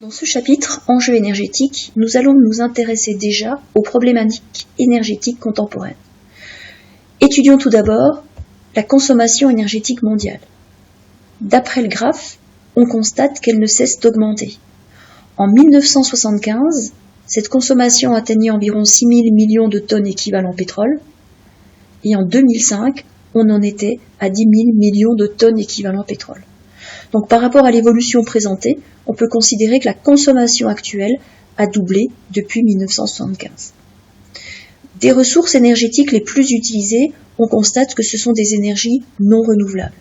Dans ce chapitre, Enjeux énergétiques, nous allons nous intéresser déjà aux problématiques énergétiques contemporaines. Étudions tout d'abord la consommation énergétique mondiale. D'après le graphe, on constate qu'elle ne cesse d'augmenter. En 1975, cette consommation atteignait environ 6 000 millions de tonnes équivalent pétrole, et en 2005, on en était à 10 000 millions de tonnes équivalent pétrole. Donc par rapport à l'évolution présentée, on peut considérer que la consommation actuelle a doublé depuis 1975. Des ressources énergétiques les plus utilisées, on constate que ce sont des énergies non renouvelables.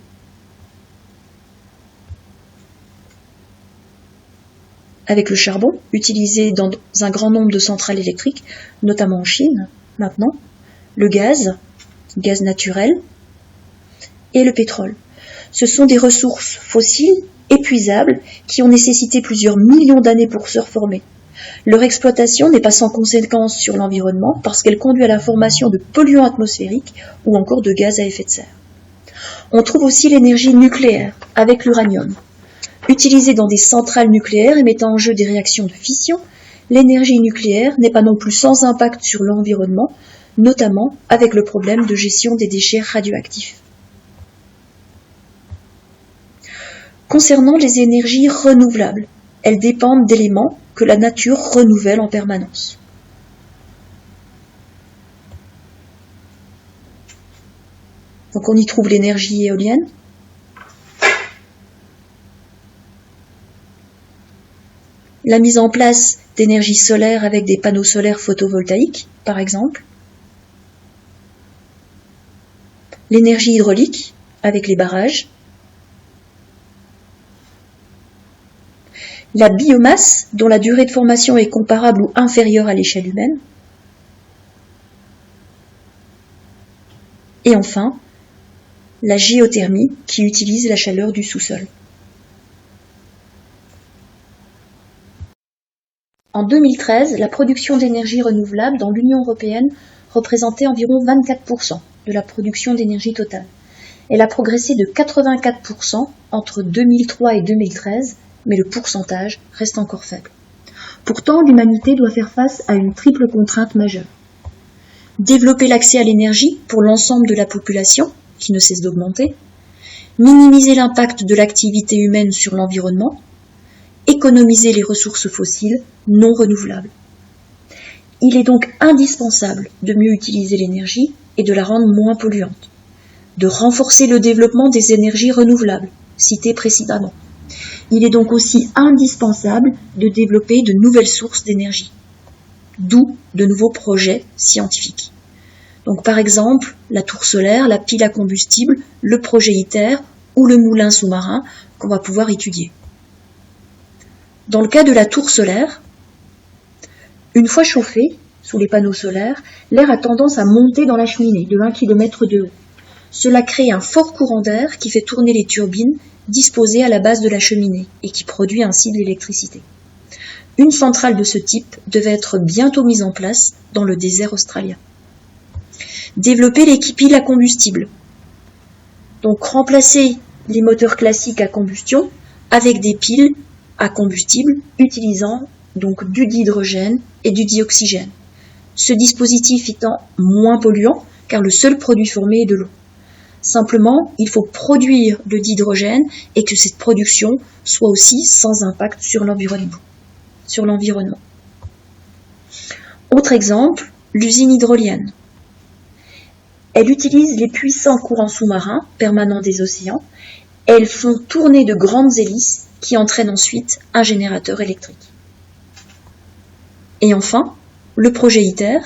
Avec le charbon, utilisé dans un grand nombre de centrales électriques, notamment en Chine, maintenant, le gaz naturel, et le pétrole. Ce sont des ressources fossiles épuisables qui ont nécessité plusieurs millions d'années pour se reformer. Leur exploitation n'est pas sans conséquence sur l'environnement parce qu'elle conduit à la formation de polluants atmosphériques ou encore de gaz à effet de serre. On trouve aussi l'énergie nucléaire avec l'uranium. Utilisée dans des centrales nucléaires et mettant en jeu des réactions de fission, l'énergie nucléaire n'est pas non plus sans impact sur l'environnement, notamment avec le problème de gestion des déchets radioactifs. Concernant les énergies renouvelables, elles dépendent d'éléments que la nature renouvelle en permanence. Donc on y trouve l'énergie éolienne, la mise en place d'énergie solaire avec des panneaux solaires photovoltaïques, par exemple, l'énergie hydraulique avec les barrages, la biomasse dont la durée de formation est comparable ou inférieure à l'échelle humaine, et enfin, la géothermie qui utilise la chaleur du sous-sol. En 2013, la production d'énergie renouvelable dans l'Union européenne représentait environ 24% de la production d'énergie totale. Elle a progressé de 84% entre 2003 et 2013, mais le pourcentage reste encore faible. Pourtant, l'humanité doit faire face à une triple contrainte majeure. Développer l'accès à l'énergie pour l'ensemble de la population, qui ne cesse d'augmenter, minimiser l'impact de l'activité humaine sur l'environnement, économiser les ressources fossiles non renouvelables. Il est donc indispensable de mieux utiliser l'énergie et de la rendre moins polluante, de renforcer le développement des énergies renouvelables, citées précédemment. Il est donc aussi indispensable de développer de nouvelles sources d'énergie, d'où de nouveaux projets scientifiques. Donc par exemple, la tour solaire, la pile à combustible, le projet ITER ou le moulin sous-marin qu'on va pouvoir étudier. Dans le cas de la tour solaire, une fois chauffée sous les panneaux solaires, l'air a tendance à monter dans la cheminée de 1 km de haut. Cela crée un fort courant d'air qui fait tourner les turbines disposées à la base de la cheminée et qui produit ainsi de l'électricité. Une centrale de ce type devait être bientôt mise en place dans le désert australien. Développer les piles à combustible. Donc remplacer les moteurs classiques à combustion avec des piles à combustible utilisant donc du dihydrogène et du dioxygène. Ce dispositif étant moins polluant car le seul produit formé est de l'eau. Simplement, il faut produire le dihydrogène et que cette production soit aussi sans impact sur l'environnement. Autre exemple, l'usine hydrolienne. Elle utilise les puissants courants sous-marins permanents des océans. Elles font tourner de grandes hélices qui entraînent ensuite un générateur électrique. Et enfin, le projet ITER.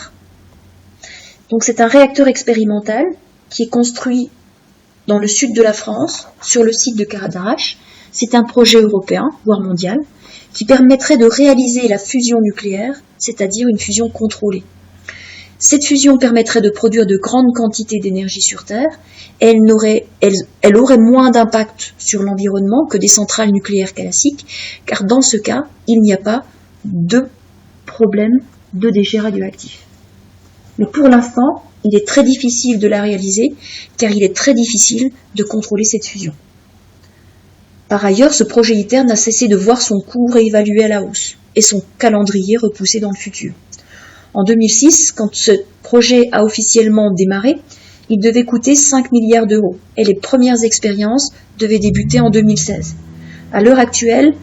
Donc c'est un réacteur expérimental qui est construit dans le sud de la France, sur le site de Cadarache. C'est un projet européen, voire mondial, qui permettrait de réaliser la fusion nucléaire, c'est-à-dire une fusion contrôlée. Cette fusion permettrait de produire de grandes quantités d'énergie sur Terre, et elle aurait moins d'impact sur l'environnement que des centrales nucléaires classiques, car dans ce cas, il n'y a pas de problème de déchets radioactifs. Mais pour l'instant, il est très difficile de la réaliser, car il est très difficile de contrôler cette fusion. Par ailleurs, ce projet ITER n'a cessé de voir son coût réévalué à la hausse et son calendrier repoussé dans le futur. En 2006, quand ce projet a officiellement démarré, il devait coûter 5 milliards d'euros et les premières expériences devaient débuter en 2016. À l'heure actuelle,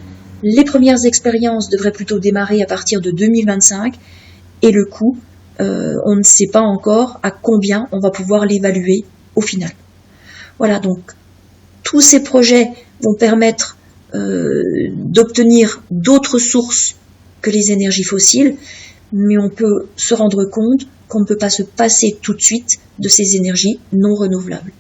les premières expériences devraient plutôt démarrer à partir de 2025 et le coût, on ne sait pas encore à combien on va pouvoir l'évaluer au final. Voilà, donc tous ces projets vont permettre d'obtenir d'autres sources que les énergies fossiles, mais on peut se rendre compte qu'on ne peut pas se passer tout de suite de ces énergies non renouvelables.